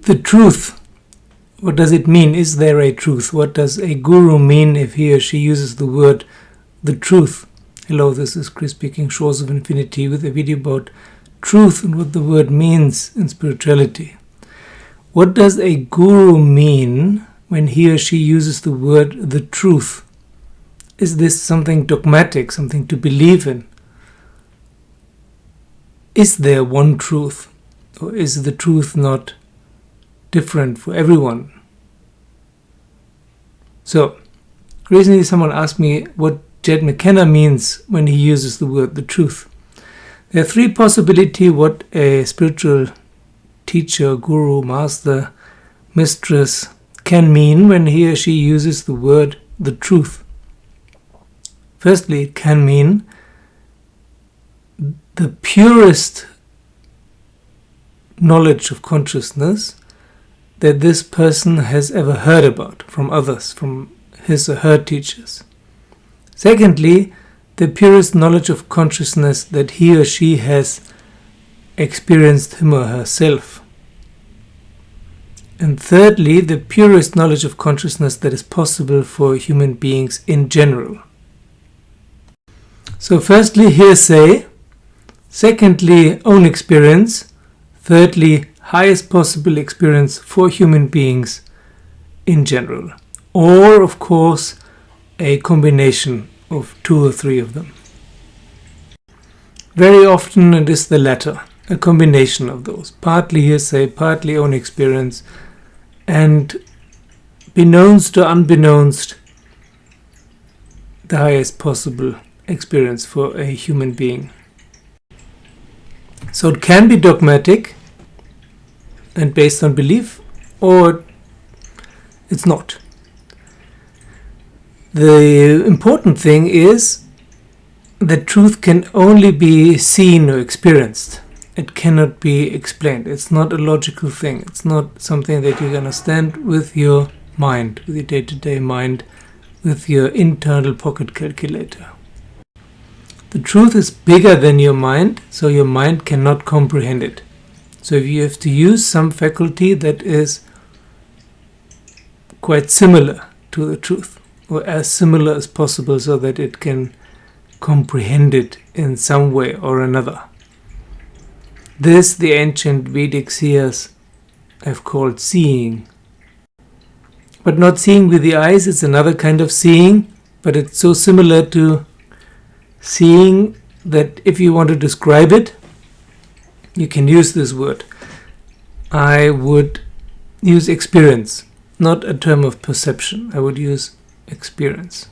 The truth. What does it mean? Is there a truth? What does a guru mean if he or she uses the word the truth? Hello, this is Chris speaking, Shores of Infinity, with a video about truth and what the word means in spirituality. What does a guru mean when he or she uses the word the truth? Is this something dogmatic, something to believe in? Is there one truth? Or is the truth not different for everyone? So, recently someone asked me what Jed McKenna means when he uses the word the truth. There are three possibilities what a spiritual teacher, guru, master, mistress can mean when he or she uses the word the truth. Firstly, it can mean the purest knowledge of consciousness that this person has ever heard about from others, from his or her teachers. Secondly, the purest knowledge of consciousness that he or she has experienced him or herself. And thirdly, the purest knowledge of consciousness that is possible for human beings in general. So firstly, hearsay. Secondly, own experience. Thirdly, highest possible experience for human beings in general. Or, of course, a combination of two or three of them. Very often it is the latter, a combination of those. Partly hearsay, partly own experience, and beknownst or unbeknownst, the highest possible experience for a human being. So it can be dogmatic and based on belief, or it's not. The important thing is that truth can only be seen or experienced. It cannot be explained. It's not a logical thing. It's not something that you can understand with your mind, with your day-to-day mind, with your internal pocket calculator. The truth is bigger than your mind, so your mind cannot comprehend it. So if you have to use some faculty that is quite similar to the truth, or as similar as possible so that it can comprehend it in some way or another. This the ancient Vedic seers have called seeing. But not seeing with the eyes, it's another kind of seeing, but it's so similar to seeing that if you want to describe it, you can use this word. I would use experience, not a term of perception. I would use experience.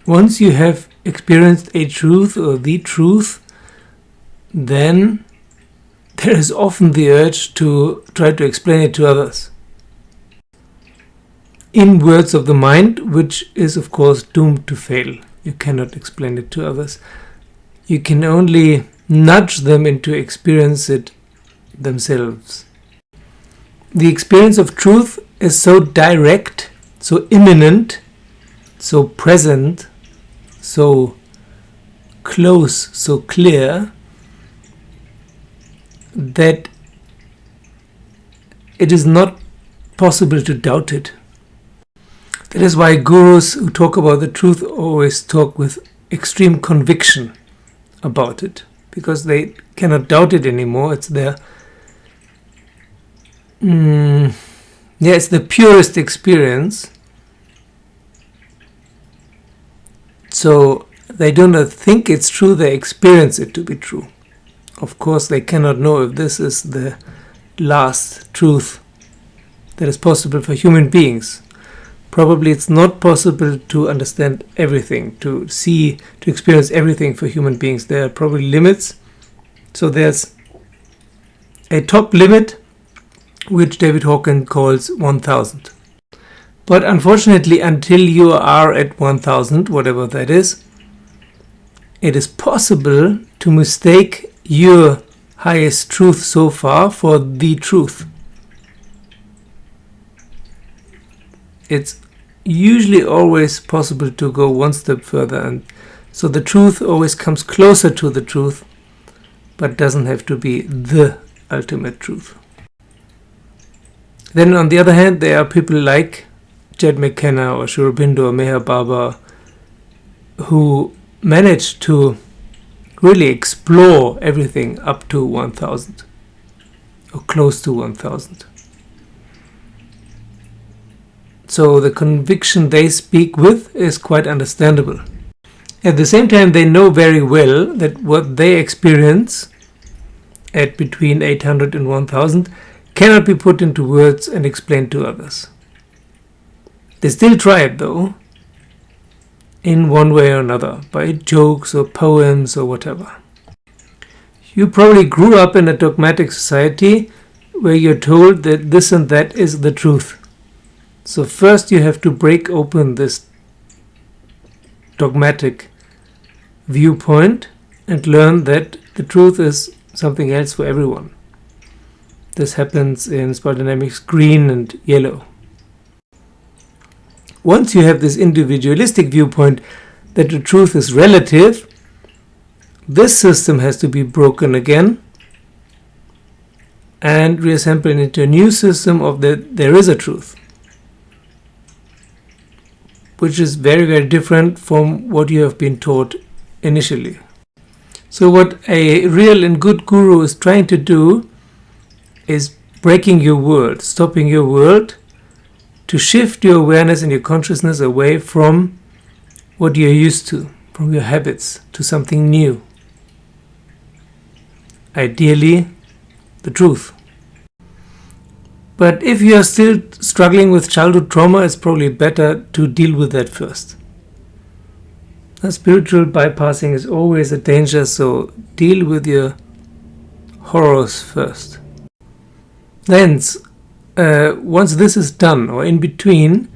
Once you have experienced a truth or the truth, then there is often the urge to try to explain it to others in words of the mind, which is of course doomed to fail. You cannot explain it to others. You can only nudge them into experience it themselves. The experience of truth is so direct, so imminent, so present, so close, so clear, that it is not possible to doubt it. That is why gurus who talk about the truth always talk with extreme conviction about it, because they cannot doubt it anymore. It's their it's the purest experience. So they do not think it's true, they experience it to be true. Of course, they cannot know if this is the last truth that is possible for human beings. Probably it's not possible to understand everything, to see, to experience everything for human beings. There are probably limits. So there's a top limit, which David Hawkins calls 1000. But unfortunately, until you are at 1000, whatever that is, it is possible to mistake your highest truth so far for the truth. It's usually always possible to go one step further, and so the truth always comes closer to the truth, but doesn't have to be the ultimate truth. Then on the other hand, there are people like Jed McKenna or Sri Aurobindo or Meher Baba who manage to really explore everything up to 1000 or close to 1000. So the conviction they speak with is quite understandable. At the same time, they know very well that what they experience at between 800 and 1000 cannot be put into words and explained to others. They still try it though, in one way or another, by jokes or poems or whatever. You probably grew up in a dogmatic society where you're told that this and that is the truth. So first you have to break open this dogmatic viewpoint and learn that the truth is something else for everyone. This happens in Spiral Dynamics green and yellow. Once you have this individualistic viewpoint that the truth is relative, this system has to be broken again and reassembled into a new system of that there is a truth, which is very, very different from what you have been taught initially. So what a real and good guru is trying to do is breaking your world, stopping your world, to shift your awareness and your consciousness away from what you're used to, from your habits, to something new. Ideally, the truth. But if you are still struggling with childhood trauma, it's probably better to deal with that first. Spiritual bypassing is always a danger, so deal with your horrors first. Then, once this is done, or in between,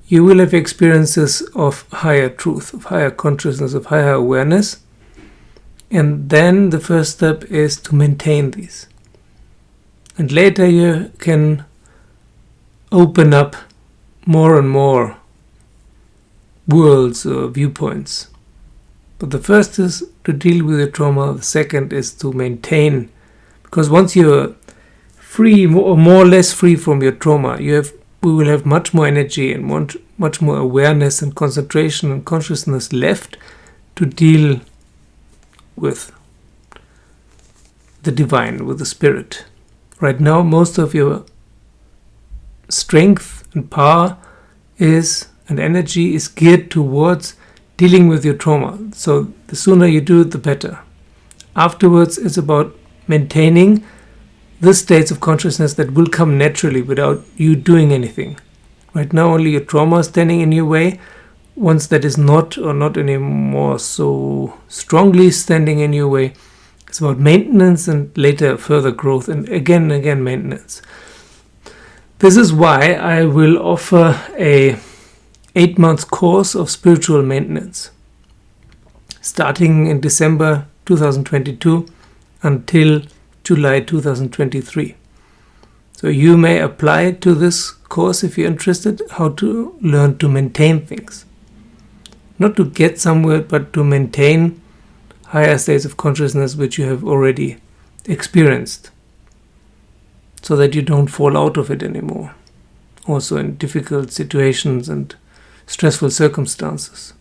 you will have experiences of higher truth, of higher consciousness, of higher awareness. And then the first step is to maintain these. And later you can open up more and more worlds or viewpoints. But the first is to deal with your trauma. The second is to maintain. Because once you're free, more or less free from your trauma, we will have much more energy and much more awareness and concentration and consciousness left to deal with the divine, with the spirit. Right now, most of your strength and power and energy is geared towards dealing with your trauma. So the sooner you do it, the better. Afterwards, it's about maintaining the states of consciousness that will come naturally without you doing anything. Right now, only your trauma is standing in your way. Once that is not anymore so strongly standing in your way, it's about maintenance and later further growth and again maintenance. This is why I will offer a 8-month course of spiritual maintenance starting in December 2022 until July 2023. So you may apply to this course if you're interested, how to learn to maintain things. Not to get somewhere, but to maintain higher states of consciousness which you have already experienced, so that you don't fall out of it anymore, also in difficult situations and stressful circumstances.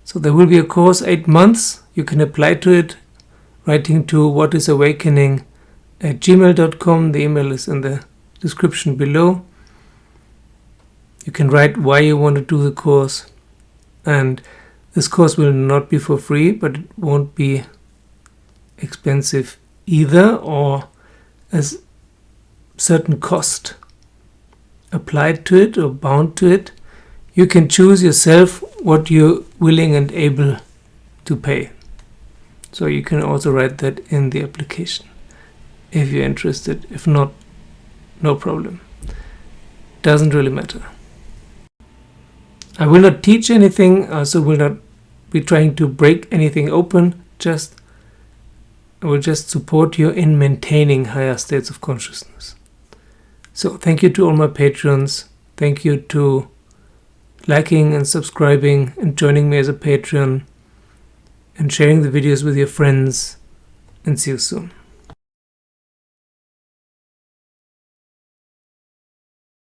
So there will be a course, 8 months. You can apply to it writing to whatisawakening@gmail.com. The email is in the description below. You can write why you want to do the course. And this course will not be for free, but it won't be expensive either, or as certain cost applied to it or bound to it. You can choose yourself what you're willing and able to pay. So you can also write that in the application if you're interested. If not, no problem. Doesn't really matter. I will not teach anything, also will not be trying to break anything open. I will just support you in maintaining higher states of consciousness. So thank you to all my patrons. Thank you to liking and subscribing and joining me as a patron and sharing the videos with your friends. And see you soon.